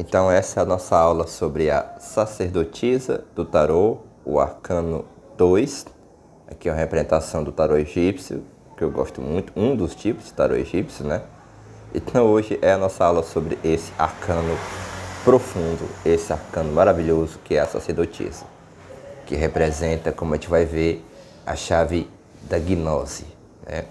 Então essa é a nossa aula sobre a sacerdotisa do tarô, o arcano 2. Aqui é uma representação do tarô egípcio, que eu gosto muito, um dos tipos de tarô egípcio, né? Então hoje é a nossa aula sobre esse arcano profundo, esse arcano maravilhoso que é a sacerdotisa, que representa, como a gente vai ver, a chave da gnose, né?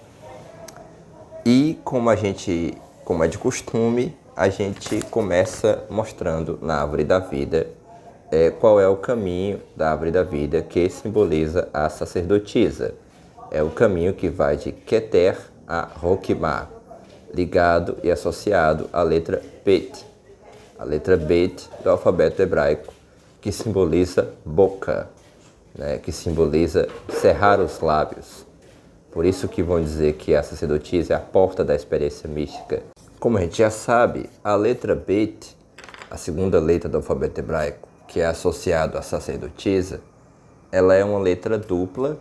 E como é de costume, a gente começa mostrando na árvore da vida qual é o caminho da árvore da vida que simboliza a sacerdotisa. É o caminho que vai de Keter a Rokmah, ligado e associado à letra Bet. A letra Bet do alfabeto hebraico, que simboliza boca, né? Que simboliza cerrar os lábios. Por isso que vão dizer que a sacerdotisa é a porta da experiência mística. Como a gente já sabe, a letra Bet, a segunda letra do alfabeto hebraico, que é associado à sacerdotisa, ela é uma letra dupla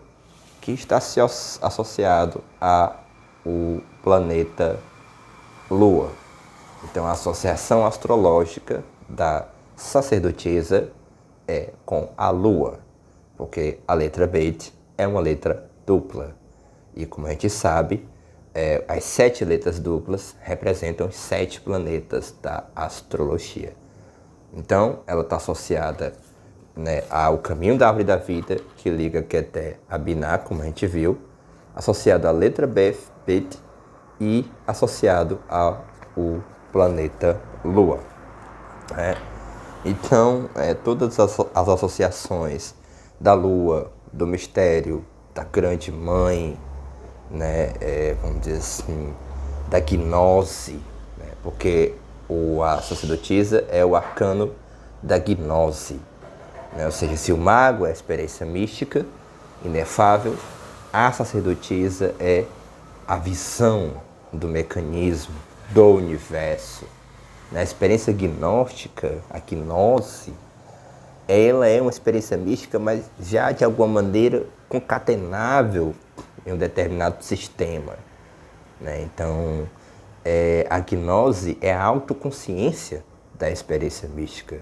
que está associado ao planeta Lua. Então a associação astrológica da sacerdotisa é com a Lua, porque a letra Bet é uma letra dupla. E como a gente sabe, as 7 letras duplas representam os 7 planetas da astrologia. Então, ela está associada, né, ao caminho da árvore da vida, que liga Keter a Binah, como a gente viu, associado à letra Bet e associado ao planeta Lua. Então, todas as associações da Lua, do mistério, da grande mãe, né, vamos dizer assim, da gnose, né, porque a sacerdotisa é o arcano da gnose, né, ou seja, se o mago é a experiência mística inefável, a sacerdotisa é a visão do mecanismo, do universo. Na experiência gnóstica, a gnose, ela é uma experiência mística, mas já de alguma maneira concatenável em um determinado sistema, né? Então, a gnose é a autoconsciência da experiência mística.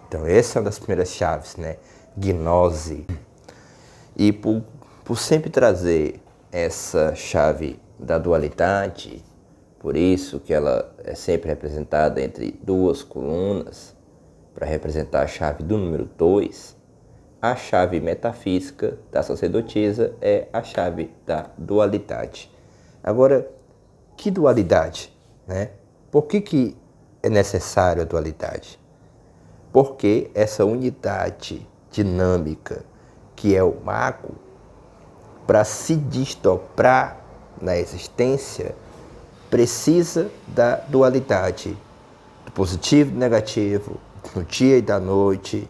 Então, essa é uma das primeiras chaves, né? Gnose. E por sempre trazer essa chave da dualidade, por isso que ela é sempre representada entre duas colunas, para representar a chave do número 2, a chave metafísica da sacerdotisa é a chave da dualidade. Agora, que dualidade, né? Por que é necessário a dualidade? Porque essa unidade dinâmica que é o mago, para se desdobrar na existência, precisa da dualidade, do positivo e do negativo, do dia e da noite,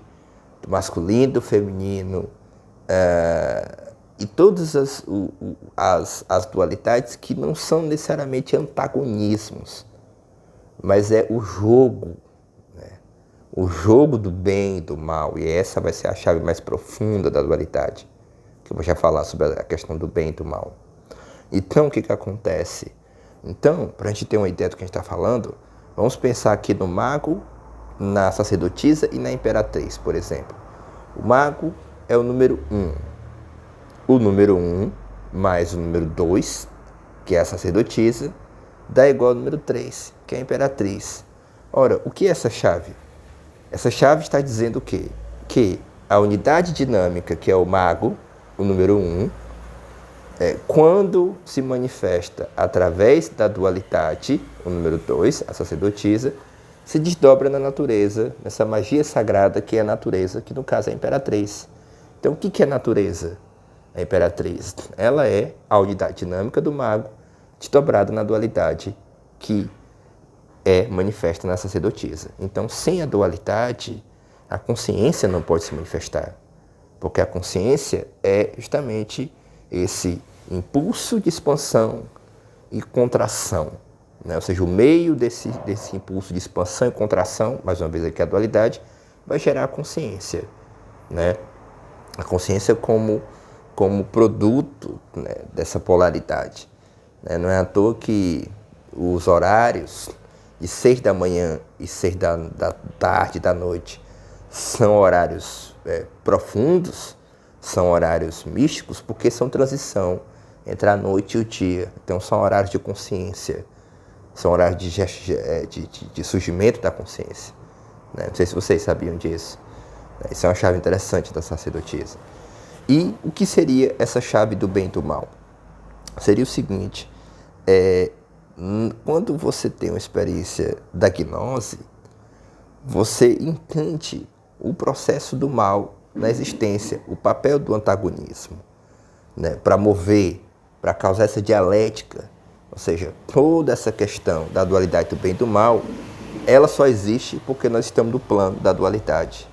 do masculino e do feminino, e todas as dualidades que não são necessariamente antagonismos, mas é o jogo, né? O jogo do bem e do mal, e essa vai ser a chave mais profunda da dualidade, que eu vou já falar sobre a questão do bem e do mal. Então, o que acontece? Então, para a gente ter uma ideia do que a gente está falando, vamos pensar aqui no mago, na sacerdotisa e na imperatriz, por exemplo. O mago é o número 1. O número 1 mais o número 2, que é a sacerdotisa, dá igual ao número 3, que é a imperatriz. Ora, o que é essa chave? Essa chave está dizendo o quê? Que a unidade dinâmica, que é o mago, o número 1, quando se manifesta através da dualidade, o número 2, a sacerdotisa, se desdobra na natureza, nessa magia sagrada que é a natureza, que no caso é a imperatriz. Então, o que é a natureza? A imperatriz, ela é a unidade dinâmica do mago, desdobrada na dualidade, que é manifesta na sacerdotisa. Então, sem a dualidade, a consciência não pode se manifestar, porque a consciência é justamente esse impulso de expansão e contração, né? Ou seja, o meio desse impulso de expansão e contração, mais uma vez aqui a dualidade, vai gerar a consciência, né? A consciência como produto, né, dessa polaridade, né? Não é à toa que os horários de 6 da manhã e 6 da tarde, da noite, são horários profundos, são horários místicos, porque são transição entre a noite e o dia. Então são horários de consciência, são horários de surgimento da consciência. Né? Não sei se vocês sabiam disso. Isso é uma chave interessante da sacerdotisa. E o que seria essa chave do bem e do mal? Seria o seguinte, quando você tem uma experiência da gnose, você entende o processo do mal na existência, o papel do antagonismo, né, para mover, para causar essa dialética, ou seja, toda essa questão da dualidade do bem e do mal, ela só existe porque nós estamos no plano da dualidade.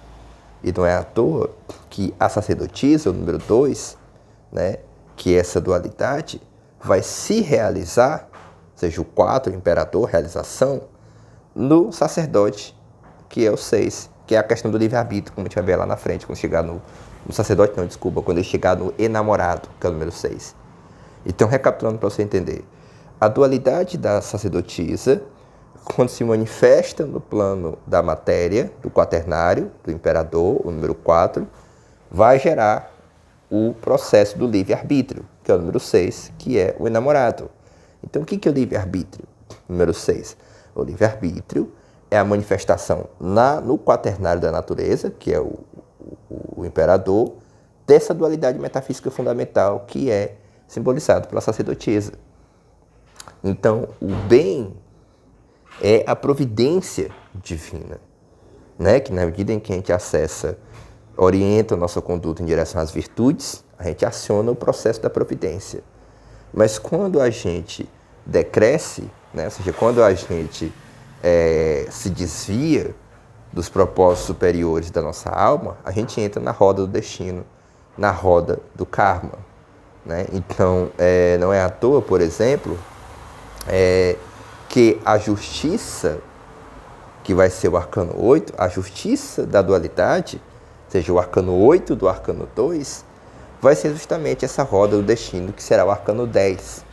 E não é à toa que a sacerdotisa, o número 2, né, que essa dualidade vai se realizar, ou seja, o 4, o imperador, realização, no sacerdote, que é o 6, que é a questão do livre-arbítrio, como a gente vai ver lá na frente, quando chegar no sacerdote, não, desculpa, quando ele chegar no enamorado, que é o número 6. Então, recapitulando para você entender, a dualidade da sacerdotisa, quando se manifesta no plano da matéria, do quaternário, do imperador, o número 4, vai gerar o processo do livre-arbítrio, que é o número 6, que é o enamorado. Então, o que é o livre-arbítrio? Número 6. O livre-arbítrio é a manifestação no quaternário da natureza, que é o imperador, dessa dualidade metafísica fundamental que é simbolizado pela sacerdotisa. Então, o bem é a providência divina, né? Que na medida em que a gente acessa, orienta a nossa conduta em direção às virtudes, a gente aciona o processo da providência. Mas quando a gente decresce, né? Ou seja, quando a gente se desvia dos propósitos superiores da nossa alma, a gente entra na roda do destino, na roda do karma, né? Então, não é à toa, por exemplo, que a justiça, que vai ser o arcano 8, a justiça da dualidade, ou seja, o arcano 8 do arcano 2, vai ser justamente essa roda do destino, que será o arcano 10.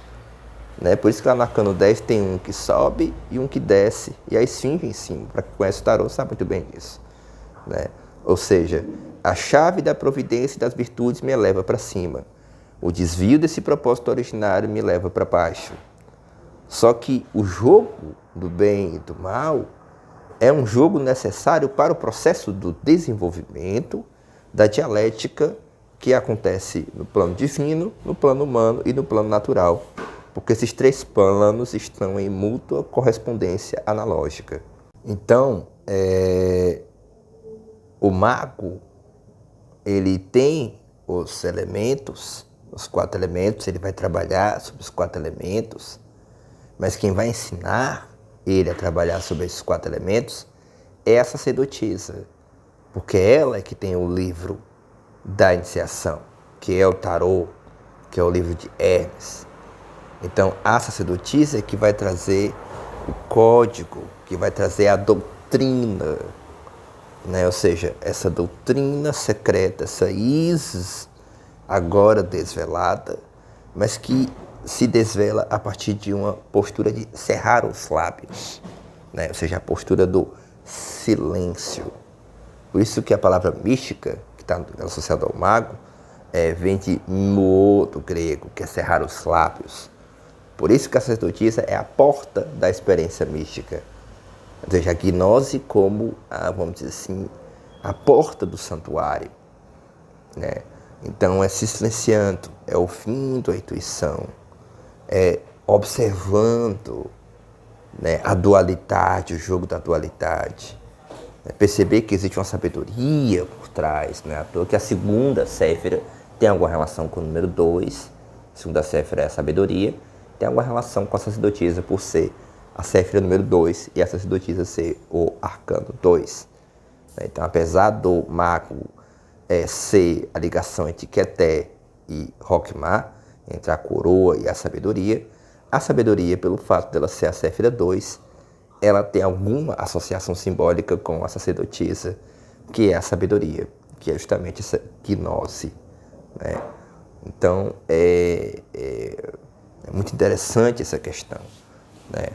Né? Por isso que lá no arcano 10 tem um que sobe e um que desce, e a esfinge em cima. Para quem conhece o tarô sabe muito bem disso. Né? Ou seja, a chave da providência e das virtudes me eleva para cima. O desvio desse propósito originário me leva para baixo. Só que o jogo do bem e do mal é um jogo necessário para o processo do desenvolvimento da dialética que acontece no plano divino, no plano humano e no plano natural. Porque esses 3 planos estão em mútua correspondência analógica. Então, o mago, ele tem os elementos, os 4 elementos, ele vai trabalhar sobre os 4 elementos, mas quem vai ensinar ele a trabalhar sobre esses 4 elementos é a sacerdotisa, porque ela é que tem o livro da iniciação, que é o tarô, que é o livro de Hermes. Então, a sacerdotisa é que vai trazer o código, que vai trazer a doutrina, né? Ou seja, essa doutrina secreta, essa Isis agora desvelada, mas que se desvela a partir de uma postura de cerrar os lábios, né? Ou seja, a postura do silêncio. Por isso que a palavra mística, que está associada ao mago, vem de mo, do grego, que é cerrar os lábios. Por isso que a sacerdotisa é a porta da experiência mística. Ou seja, a gnose como, vamos dizer assim, a porta do santuário, né? Então, é se silenciando, é ouvindo a intuição, é observando, né, a dualidade, o jogo da dualidade. Perceber que existe uma sabedoria por trás, não é à toa que a segunda séfira tem alguma relação com o número 2, a segunda séfira é a sabedoria, tem alguma relação com a sacerdotisa por ser a séfira número 2 e a sacerdotisa ser o arcano 2. Então, apesar do mago ser a ligação entre Keter e Rokhmar, entre a coroa e a sabedoria, pelo fato dela ser a séfira 2, ela tem alguma associação simbólica com a sacerdotisa, que é a sabedoria, que é justamente essa gnose, né? Então, é muito interessante essa questão, né?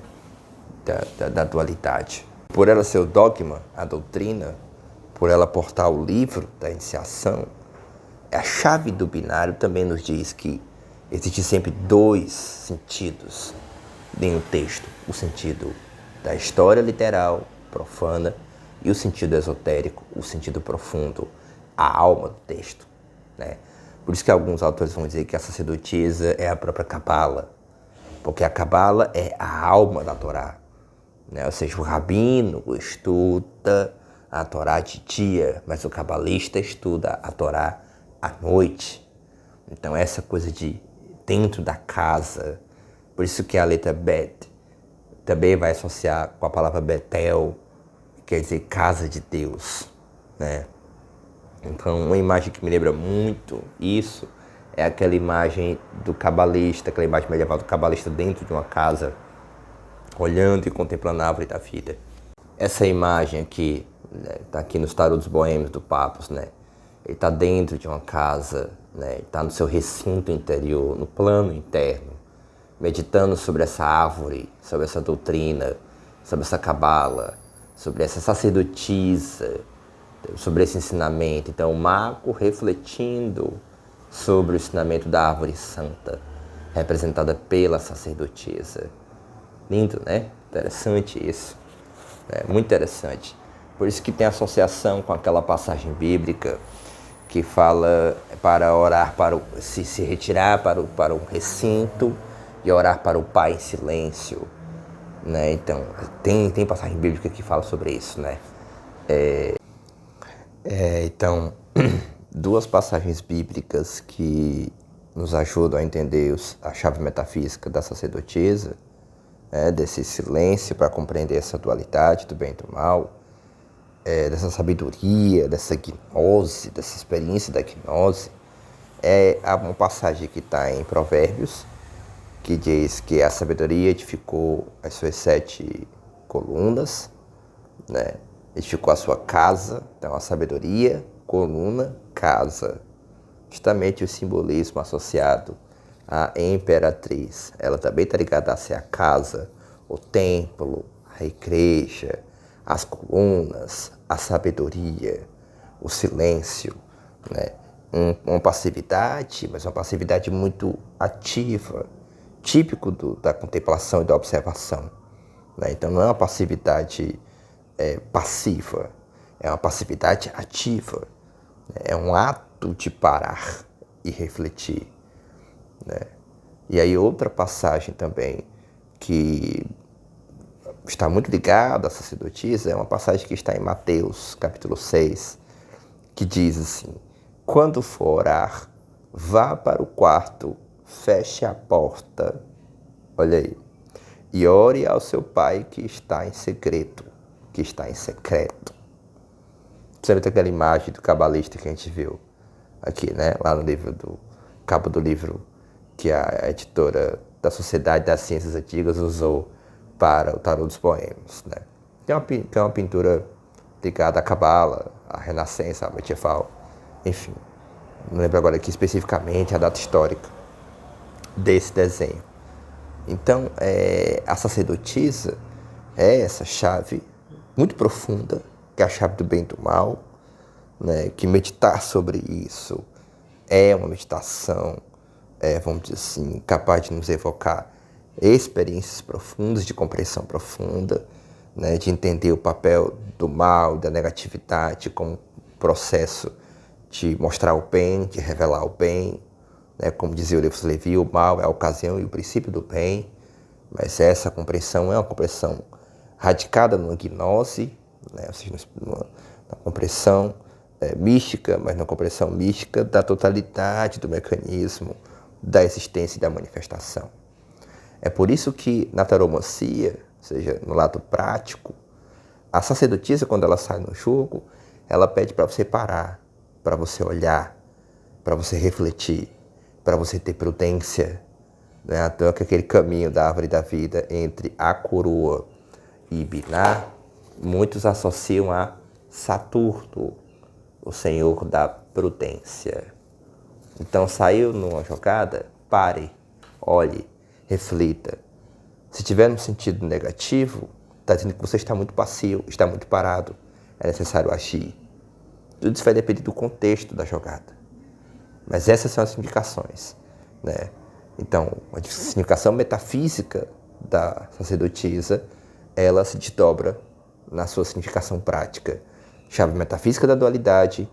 da dualidade. Por ela ser o dogma, a doutrina, por ela portar o livro da iniciação, a chave do binário também nos diz que existe sempre dois sentidos em um texto. O sentido da história literal, profana, e o sentido esotérico, o sentido profundo, a alma do texto, né? Por isso que alguns autores vão dizer que a sacerdotisa é a própria Cabala, porque a Cabala é a alma da Torá, né? Ou seja, o rabino estuda a Torá de dia, mas o cabalista estuda a Torá à noite. Então essa coisa de dentro da casa, por isso que a letra Bet também vai associar com a palavra Betel, que quer dizer casa de Deus, né? Então uma imagem que me lembra muito isso é aquela imagem do cabalista, aquela imagem medieval do cabalista dentro de uma casa, olhando e contemplando a árvore da vida. Essa imagem aqui, né, tá aqui nos Tarô dos Boêmios do Papos, né? Ele está dentro de uma casa, né? Ele está no seu recinto interior, no plano interno, meditando sobre essa árvore, sobre essa doutrina, sobre essa cabala, sobre essa sacerdotisa, sobre esse ensinamento. Então o mago refletindo sobre o ensinamento da árvore santa, representada pela sacerdotisa. Lindo, né? Interessante isso. Muito interessante. Por isso que tem associação com aquela passagem bíblica que fala para orar, se retirar para o recinto e orar para o Pai em silêncio, né? Então, tem passagem bíblica que fala sobre isso, né? Então, duas passagens bíblicas que nos ajudam a entender a chave metafísica da sacerdotisa, desse silêncio para compreender essa dualidade do bem e do mal, dessa sabedoria, dessa gnose, dessa experiência da gnose. Há uma passagem que está em Provérbios, que diz que a sabedoria edificou as suas 7 colunas, né? Edificou a sua casa. Então a sabedoria, coluna, casa. Justamente o simbolismo associado à imperatriz. Ela também está ligada a ser a casa, o templo, a igreja, as colunas, a sabedoria, o silêncio, né? Uma passividade, mas uma passividade muito ativa, típico da contemplação e da observação, né? Então não é uma passividade passiva, é uma passividade ativa, né? É um ato de parar e refletir, né? E aí outra passagem também que está muito ligada à sacerdotisa é uma passagem que está em Mateus, capítulo 6, que diz assim: quando for orar, vá para o quarto, feche a porta, olha aí, e ore ao seu pai que está em segredo, que está em secreto. Você vê aquela imagem do cabalista que a gente viu aqui, né? Lá no livro cabo do livro que a editora da Sociedade das Ciências Antigas usou para o Tarô dos Boêmios, né? Que é uma pintura ligada à cabala, à renascença, à medieval, enfim. Não lembro agora aqui especificamente a data histórica desse desenho. Então, a sacerdotisa é essa chave muito profunda, que é a chave do bem e do mal, né? Que meditar sobre isso é uma meditação, vamos dizer assim, capaz de nos evocar experiências profundas, de compreensão profunda, né? De entender o papel do mal, da negatividade como processo de mostrar o bem, de revelar o bem, né? Como dizia o livro de Levi, o mal é a ocasião e o princípio do bem, mas essa compreensão é uma compreensão radicada numa gnose, né? Ou seja, numa compreensão mística, mas numa compreensão mística da totalidade do mecanismo da existência e da manifestação. É por isso que na taromancia, ou seja, no lado prático, a sacerdotisa, quando ela sai no jogo, ela pede para você parar, para você olhar, para você refletir, para você ter prudência, né? Então, que aquele caminho da árvore da vida entre a coroa e Biná, muitos associam a Saturno, o senhor da prudência. Então, saiu numa jogada, pare, olhe, reflita, Se tiver no sentido negativo, está dizendo que você está muito passivo, está muito parado, é necessário agir. Tudo isso vai depender do contexto da jogada. Mas essas são as indicações, né? Então, a significação metafísica da sacerdotisa, ela se desdobra na sua significação prática. Chave metafísica da dualidade,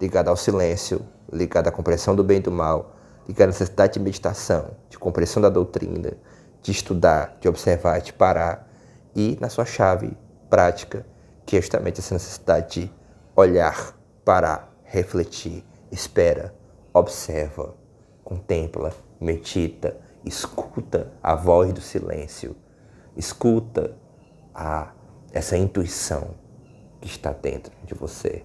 ligada ao silêncio, ligada à compreensão do bem e do mal, ligada à necessidade de meditação, de compreensão da doutrina, de estudar, de observar, de parar, e na sua chave prática, que é justamente essa necessidade de olhar, parar, refletir, espera, observa, contempla, medita, escuta a voz do silêncio, escuta essa intuição que está dentro de você.